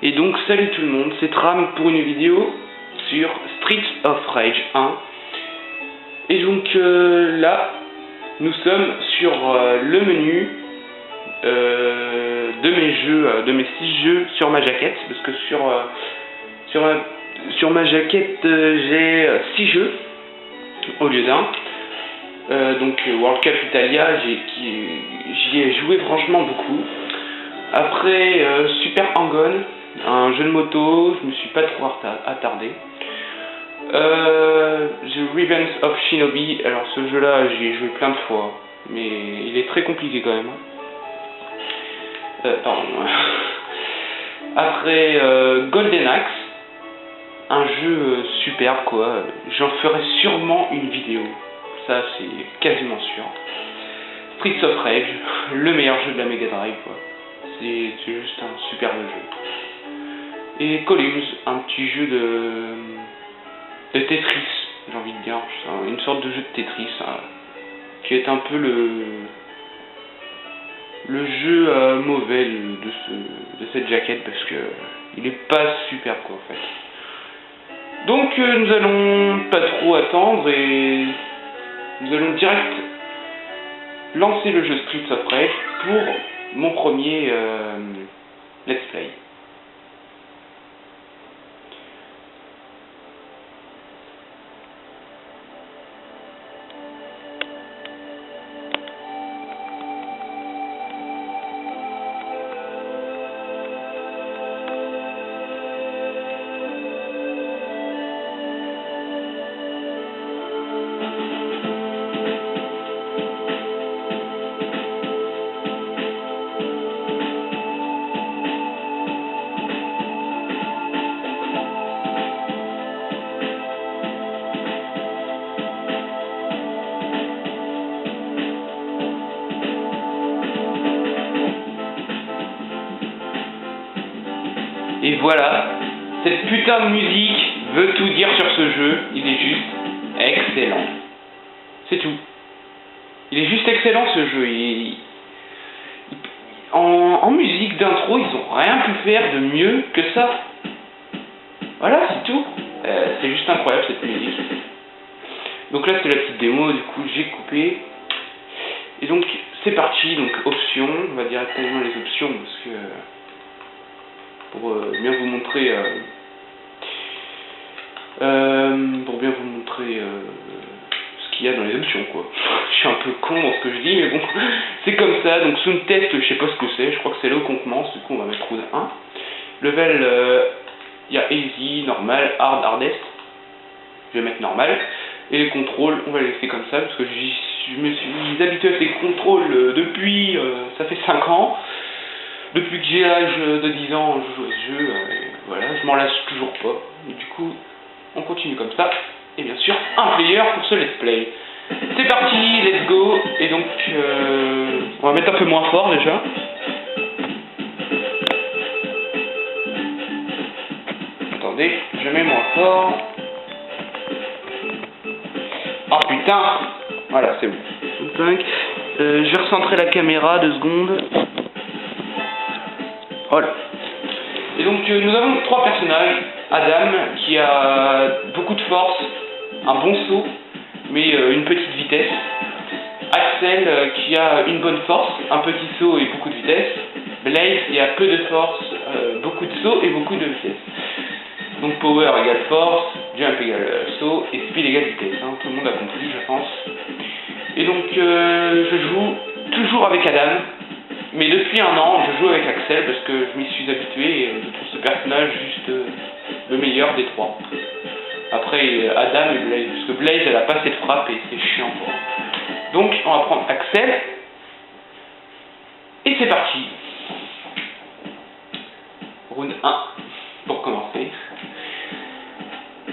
Et donc salut tout le monde, c'est Tram pour une vidéo sur Streets of Rage 1. Et donc là, nous sommes sur le menu de mes jeux, de mes 6 jeux sur ma jaquette, parce que sur ma jaquette j'ai 6 jeux au lieu d'un. Donc World Cup Italia, j'y ai joué franchement beaucoup. Après Super Hang-On, un jeu de moto, je me suis pas trop attardé. The Revenge of Shinobi, alors ce jeu là j'y ai joué plein de fois, mais il est très compliqué quand même. Pardon. Après Golden Axe, un jeu superbe quoi, j'en ferai sûrement une vidéo, ça c'est quasiment sûr. Streets of Rage, le meilleur jeu de la Mega Drive quoi, c'est juste un superbe jeu. Et Columns, un petit jeu de Tetris, j'ai envie de dire, une sorte de jeu de Tetris, hein, qui est un peu le jeu mauvais de cette jaquette, parce que il est pas super quoi en fait. Donc nous allons pas trop attendre et nous allons direct lancer le jeu Streets of Rage pour mon premier let's play. Et voilà, cette putain de musique veut tout dire sur ce jeu, il est juste excellent. C'est tout. Il est juste excellent ce jeu. En musique d'intro, ils ont rien pu faire de mieux que ça. Voilà, c'est tout. C'est juste incroyable cette musique. Donc là c'est la petite démo, du coup j'ai coupé. Et donc c'est parti, donc options, on va directement les options parce que pour bien vous montrer ce qu'il y a dans les options quoi. Je suis un peu con dans ce que je dis mais bon c'est comme ça. Donc sound test, je sais pas ce que c'est, je crois que c'est là qu'on commence, du coup on va mettre round 1. Level, il y a easy, normal, hard, hardest, je vais mettre normal. Et les contrôles on va les laisser comme ça parce que je me suis habitué à ces contrôles depuis ça fait 5 ans. Depuis que j'ai l'âge de 10 ans, je joue à ce jeu, et voilà, je m'en lasse toujours pas. Et du coup, on continue comme ça. Et bien sûr, un player pour ce let's play. C'est parti, let's go. Et donc, on va mettre un peu moins fort déjà. Attendez, je mets moins fort. Oh putain. Voilà, c'est bon. 5. Je vais recentrer la caméra 2 secondes. Voilà. Et donc nous avons 3 personnages. Adam qui a beaucoup de force, un bon saut, mais une petite vitesse. Axel qui a une bonne force, un petit saut et beaucoup de vitesse. Blaze qui a peu de force, beaucoup de saut et beaucoup de vitesse. Donc power égale force, jump égale saut et speed égale vitesse. Hein. Tout le monde a compris je pense. Et donc je joue toujours avec Adam. Mais depuis 1 an, je joue avec Axel parce que je m'y suis habitué et je trouve ce personnage juste le meilleur des 3. Après Adam et Blaze, parce que Blaze elle a pas assez de frappe et c'est chiant quoi. Donc on va prendre Axel. Et c'est parti. Round 1 pour commencer.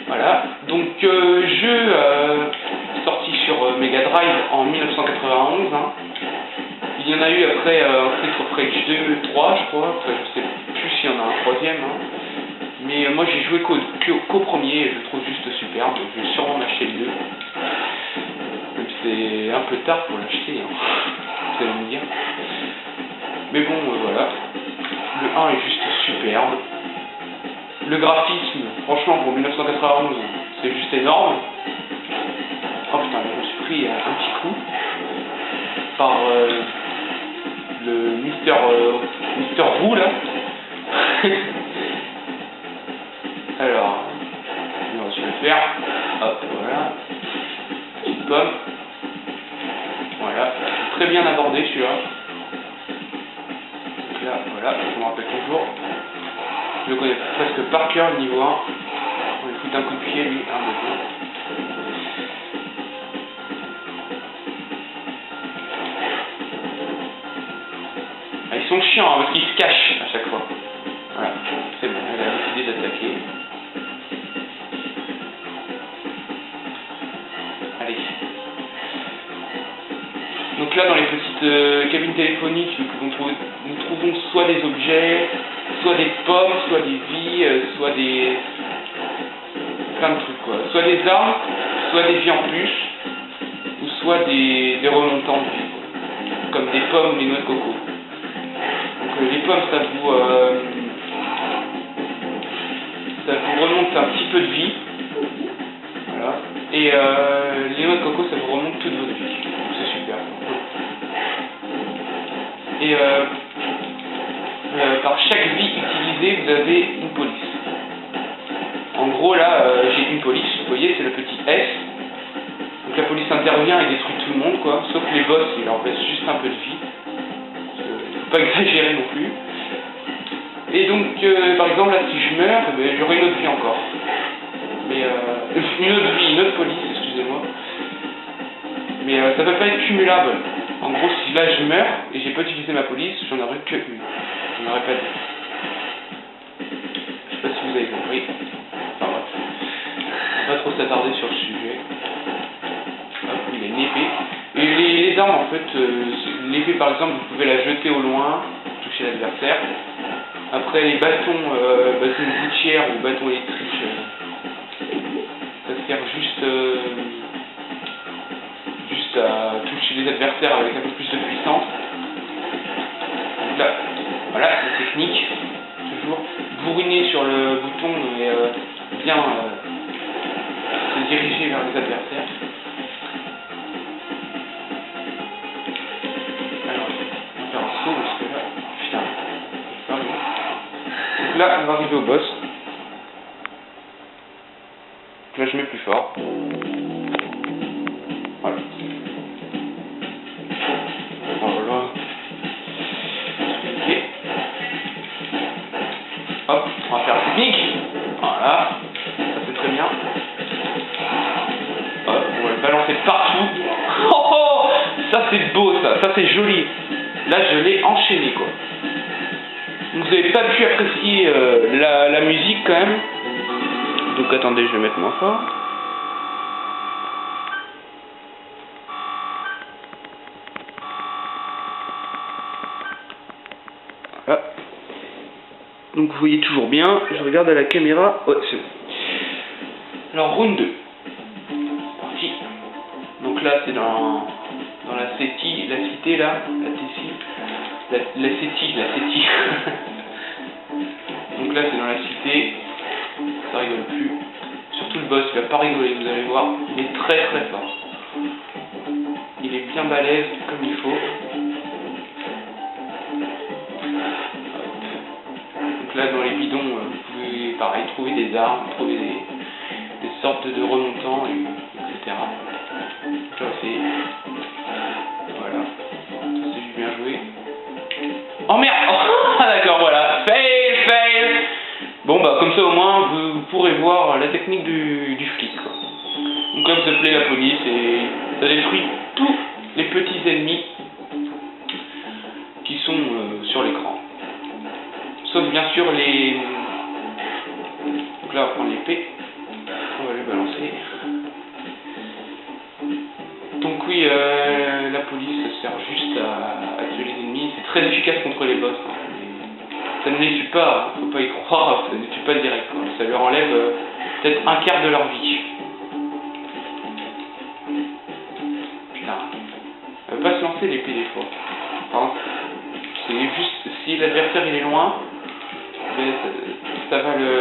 Voilà, donc jeu sorti sur Mega Drive en 1991. Hein. Il y en a eu après Streets of Rage 2, 3 je crois, enfin, je sais plus s'il y en a un 3e, hein. Mais moi j'ai joué qu'au premier et je le trouve juste superbe, donc je vais sûrement m'acheter le 2. Même si c'est un peu tard pour l'acheter, hein. Vous allez me dire. Mais bon, voilà, le 1 est juste superbe. Le graphisme, franchement, pour 1991, c'est juste énorme. Oh putain, je me suis pris un petit coup par le Mister Roux là. Alors, je vais le faire. Hop, voilà. Petite pomme. Voilà, très bien abordé celui-là. Donc là, voilà, je me rappelle toujours. Je le connais presque par cœur le niveau 1. On lui fout un coup de pied, lui, un de deux. Ah, ils sont chiants hein, parce qu'ils se cachent à chaque fois. Voilà, c'est bon, elle a décidé d'attaquer. Allez. Donc là, dans les petites cabines téléphoniques, nous trouvons soit des objets, soit des pommes, soit des vies, soit des... plein de trucs quoi. Soit des armes, soit des vies en plus, ou soit des remontants de vie, quoi. Comme des pommes ou des noix de coco. Donc les pommes, ça vous remonte un petit peu de vie. Voilà. Et les noix de coco, ça vous remonte toute votre vie. Donc c'est super. Et par chaque vie utilisée, vous avez une police. En gros, là, j'ai une police, vous voyez, c'est le petit S. Donc la police intervient et détruit tout le monde, quoi. Sauf les boss, il leur laisse juste un peu de vie. Faut pas exagérer non plus. Et donc, par exemple, là, si je meurs, j'aurai une autre vie encore. Mais, une autre vie, une autre police, excusez-moi. Mais ça peut pas être cumulable. En gros, si là je meurs et j'ai pas utilisé ma police, j'en aurai que une. J'en aurai pas deux. Je sais pas si vous avez compris. Enfin bref. On va pas trop s'attarder sur le sujet. Hop, il a une épée. Et les armes en fait, l'épée par exemple, vous pouvez la jeter au loin pour toucher l'adversaire. Après les bâtons, bâtons gouttières ou bâtons électriques, ça sert juste à toucher les adversaires avec un peu plus de puissance. Donc là, voilà, la technique. Toujours bourriner sur le bouton et bien se diriger vers les adversaires. Alors, on va faire un saut parce que là, putain, c'est pas bon. Donc là, on va arriver au boss. Donc là, je mets plus fort. Voilà. Voilà. Ok. Hop, on va faire la technique. Voilà. Ça c'est très bien. Hop, on va le balancer partout. Oh oh, ça c'est beau ça. Ça c'est joli. Là je l'ai enchaîné quoi. Vous avez pas pu apprécier la musique quand même. Donc attendez, je vais mettre moins fort. Voilà. Donc vous voyez toujours bien, je regarde à la caméra. Ouais, c'est bon. Alors round 2. Parti. Donc là c'est dans la city, la cité là, la city. Donc là c'est dans la cité. Ça rigole plus. Surtout le boss, il va pas rigoler, vous allez voir. Il est très très fort. Il est bien balèze comme il faut. Donc là dans les bidons, vous pouvez pareil trouver des armes, trouver des sortes de remontants, etc. Donc là c'est... Voilà. C'est bien joué. Oh merde. Ah d'accord, voilà. Fail. Bon bah comme ça au moins vous pourrez voir la technique du flic. Donc là vous appelez la police et ça détruit tous les petits ennemis qui sont sur l'écran. Sauf bien sûr les... Donc là on va prendre l'épée, on va les balancer. Donc oui, la police sert juste à tuer les ennemis, c'est très efficace contre les boss. Ça ne les tue pas, faut pas y croire, ça ne les tue pas direct, quoi. Ça leur enlève peut-être un quart de leur vie. Putain. Elle va pas se lancer l'épée des fois. Enfin, c'est juste si l'adversaire il est loin, ça va le...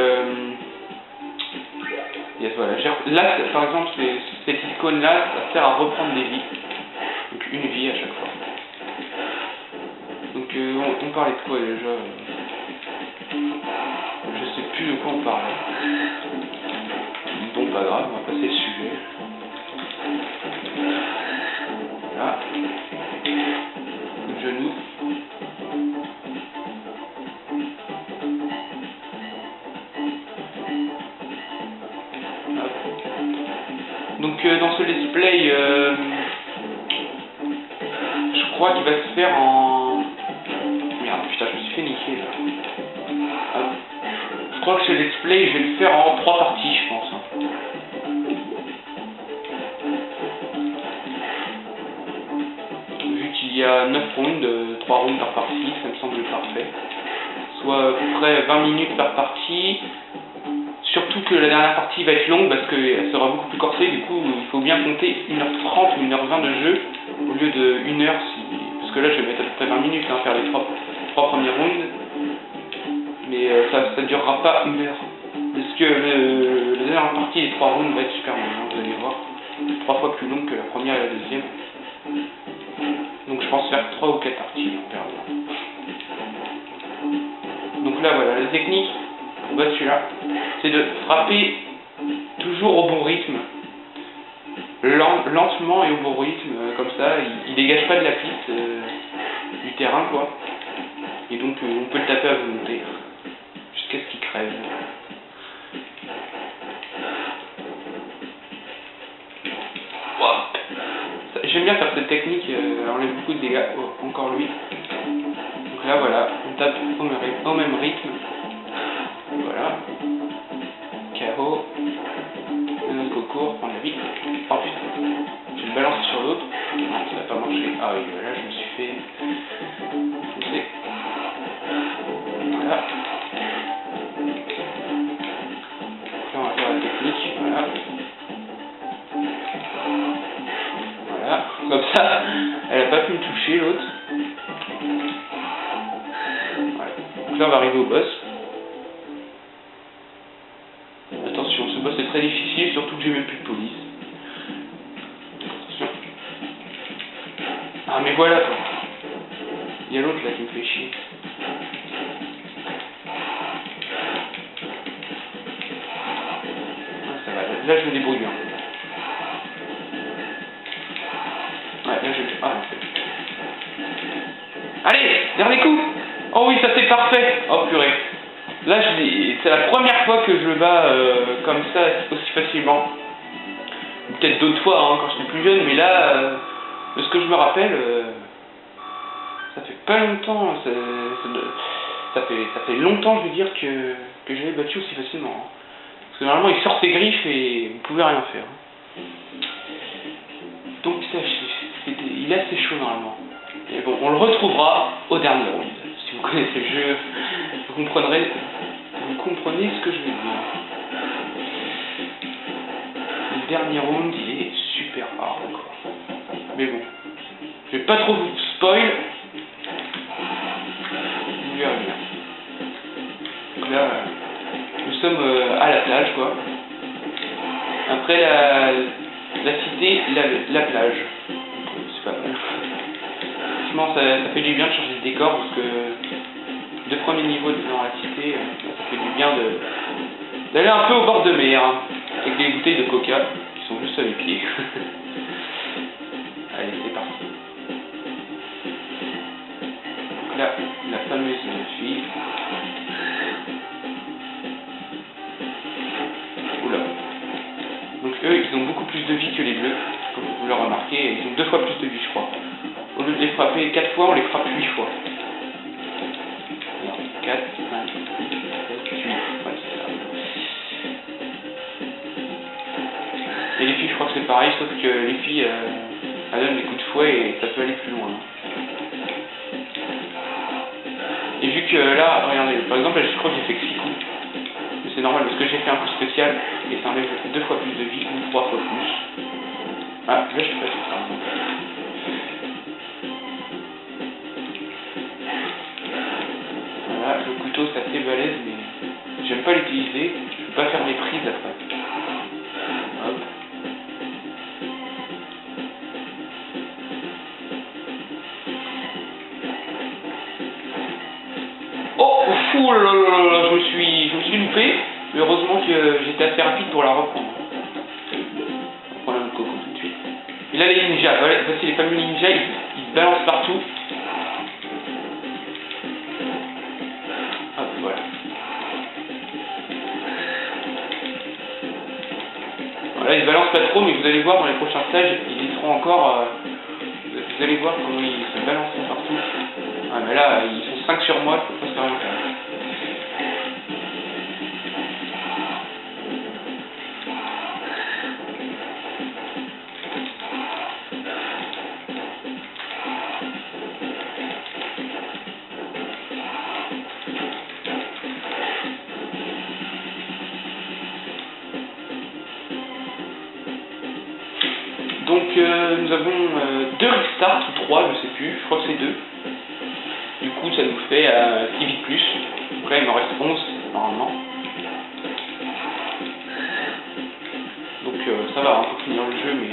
Yes, voilà. Là, par exemple, cette icône-là, ça sert à reprendre des vies. Donc une vie à chaque fois. Donc on parlait de quoi déjà? Je sais plus de quoi on parlait. Bon, pas grave, on va passer le sujet. Voilà. Le genou. Donc dans ce let's play, je crois qu'il va se faire en... Merde, putain, je me suis fait niquer là. Je crois que ce let's play, je vais le faire en 3 parties, je pense. Vu qu'il y a 9 rounds, 3 rounds par partie, ça me semble parfait. Soit à peu près 20 minutes par partie. Surtout que la dernière partie va être longue parce qu'elle sera beaucoup plus corsée, du coup il faut bien compter 1h30 ou 1h20 de jeu au lieu de 1h, parce que là je vais mettre à peu près 20 minutes à faire les 3 premiers rounds, mais ça ne durera pas 1 heure, parce que la dernière partie des 3 rounds va être super longue, vous allez voir, 3 fois plus longue que la première et la deuxième, donc je pense faire 3 ou 4 parties, on verra bien. Donc là voilà, la technique, bah celui-là, c'est de frapper toujours au bon rythme, lentement et au bon rythme, comme ça, il dégage pas de la piste du terrain quoi, et donc on peut le taper à volonté, jusqu'à ce qu'il crève. J'aime bien faire cette technique, elle enlève beaucoup de dégâts, encore lui. Donc là voilà, on tape au même rythme. Voilà. KO. Un autre coco, prendre la vie. Oh putain. Je le balance sur l'autre. Non, ça n'a pas marché. Ah oui, là je me suis fait foncer. Voilà. Là on va faire la technique. Voilà. Voilà. Comme ça, elle n'a pas pu me toucher l'autre. Voilà. Donc là on va arriver au boss. Attention, ce boss est très difficile, surtout que j'ai même plus de police. Attention. Ah mais voilà quoi. Il y a l'autre là qui me fait chier. Ah, ça va, là je me débrouille bien. Ouais, là je... Ah non, c'est... Allez, dernier coup. Oh oui, ça c'est parfait. Oh purée. Là, c'est la première fois que je le bats comme ça, aussi facilement. Peut-être d'autres fois, hein, quand j'étais plus jeune, mais là, de ce que je me rappelle, ça fait pas longtemps, ça fait longtemps, je veux dire, que j'avais battu aussi facilement. Hein. Parce que normalement, il sort ses griffes et vous pouvez rien faire. Donc, il est assez chaud normalement. Et bon, on le retrouvera au dernier round. Si vous connaissez le jeu, vous comprenez ce que je veux dire. Le dernier round, il est super hard, quoi. Mais bon, je vais pas trop vous spoil. Vous verrez bien. Donc là, nous sommes à la plage, quoi. Après la cité, la plage. C'est pas mal. Franchement, ça fait du bien de changer de décor parce que 2 premiers niveaux dans la cité, ça fait du bien d'aller un peu au bord de mer, hein, avec des bouteilles de coca qui sont juste à mes pieds. Allez, c'est parti. Donc là, la fameuse fille. Oula. Donc eux, ils ont beaucoup plus de vie que les bleus, comme vous le remarquez, ils ont 2 fois plus de vie, je crois. Au lieu de les frapper 4 fois, on les frappe 8 fois. 4, 5, 6, 7, 8. Ouais, c'est ça. Et les filles, je crois que c'est pareil, sauf que les filles, elles donnent des coups de fouet et ça peut aller plus loin. Et vu que là, regardez, par exemple, je crois que j'ai fait que 6 coups. Mais c'est normal parce que j'ai fait un coup spécial et ça enlève 2 fois plus de vie ou 3 fois plus. Ah, là, je suis pas sûr, par exemple. Voilà, le couteau c'est assez balèze, mais j'aime coup, oh là là là, je me suis loupé, mais heureusement que j'étais assez rapide pour la reprendre. On prend un coco tout de suite. Et là, les ninjas, voilà, voici les fameux ninjas, ils se balancent partout. Hop, voilà. Voilà, ils se balancent pas trop, mais vous allez voir dans les prochains stages, ils y seront encore. Vous allez voir comment ils se balancent partout. Ah, mais là, ils sont 5 sur moi, je peux presque rien faire. Donc nous avons 2 restarts ou 3, je sais plus, je crois que c'est 2. Du coup ça nous fait 6 vies de plus. Donc là il m'en reste 11 normalement. Donc ça va, on peut finir le jeu, mais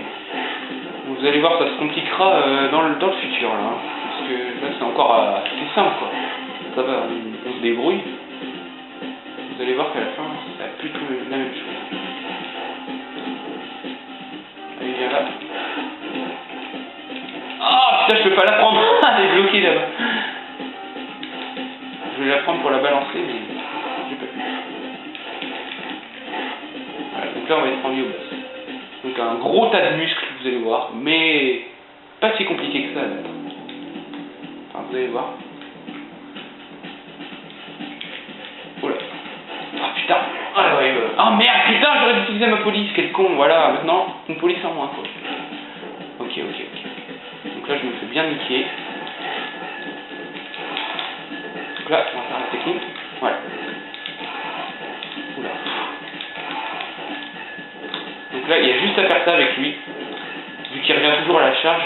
vous allez voir ça se compliquera dans le futur là. Hein, parce que là c'est encore assez simple quoi. Ça va, on se débrouille. Vous allez voir qu'à la fin ça va plus que la même chose. Allez viens là. Ah putain, je peux pas la prendre. Elle est bloquée là-bas. Je vais la prendre pour la balancer, mais j'ai pas pu. Voilà, donc là on va être rendu au boss. Donc un gros tas de muscles, vous allez voir, mais pas si compliqué que ça. Enfin, vous allez voir. Oula. Ah putain. Ah ouais, ah merde, putain, j'aurais dû utiliser ma police, quel con. Voilà, maintenant, une police en moins quoi. Ok. Donc là je me fais bien niquer. Donc là on va faire la technique. Voilà. Oula. Donc là il y a juste à faire ça avec lui. Vu qu'il revient toujours à la charge.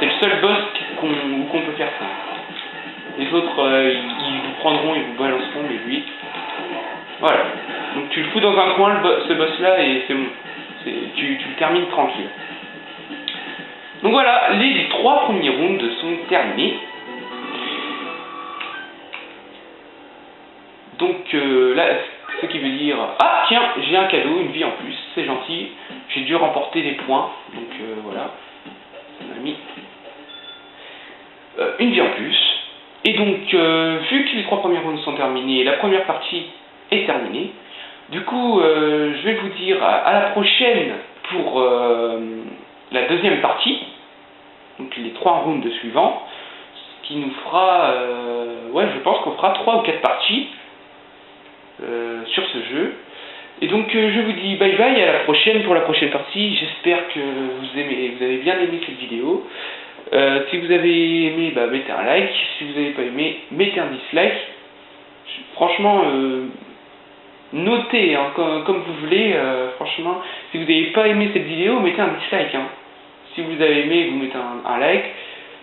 C'est le seul boss qu'on peut faire ça. Les autres ils vous prendront, ils vous balanceront, mais lui. Voilà. Donc tu le fous dans un coin ce boss là et c'est bon. Tu le termines tranquille. Donc voilà, les 3 premiers rounds sont terminés. Donc là, ce qui veut dire... Ah tiens, j'ai un cadeau, une vie en plus, c'est gentil. J'ai dû remporter des points, donc voilà. Ça m'a mis une vie en plus. Et donc, vu que les 3 premiers rounds sont terminés, la première partie est terminée. Du coup, je vais vous dire à la prochaine pour la deuxième partie. Donc les 3 rounds suivants, ce qui nous fera, ouais je pense qu'on fera 3 ou 4 parties sur ce jeu. Et donc je vous dis bye bye, à la prochaine pour la prochaine partie. J'espère que vous avez bien aimé cette vidéo. Si vous avez aimé, bah, mettez un like. Si vous n'avez pas aimé, mettez un dislike. Franchement, notez hein, comme vous voulez. Franchement, si vous n'avez pas aimé cette vidéo, mettez un dislike. Hein. Si vous avez aimé, vous mettez un like.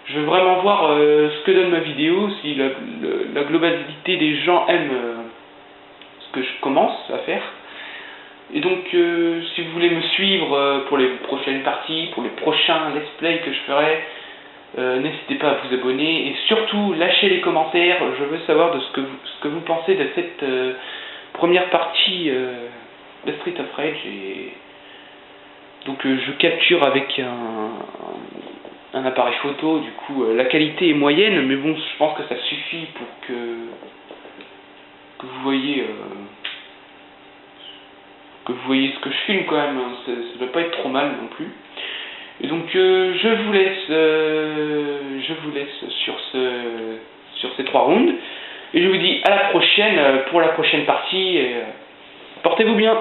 Je veux vraiment voir ce que donne ma vidéo, si la globalité des gens aiment ce que je commence à faire. Et donc, si vous voulez me suivre pour les prochaines parties, pour les prochains let's play que je ferai, n'hésitez pas à vous abonner et surtout lâchez les commentaires. Je veux savoir de ce que vous pensez de cette première partie de Streets of Rage. Donc je capture avec un appareil photo, du coup la qualité est moyenne, mais bon je pense que ça suffit pour que vous voyez ce que je filme quand même, hein. Ça ne doit pas être trop mal non plus. Et donc je vous laisse sur ces 3 rounds, et je vous dis à la prochaine pour la prochaine partie, portez-vous bien.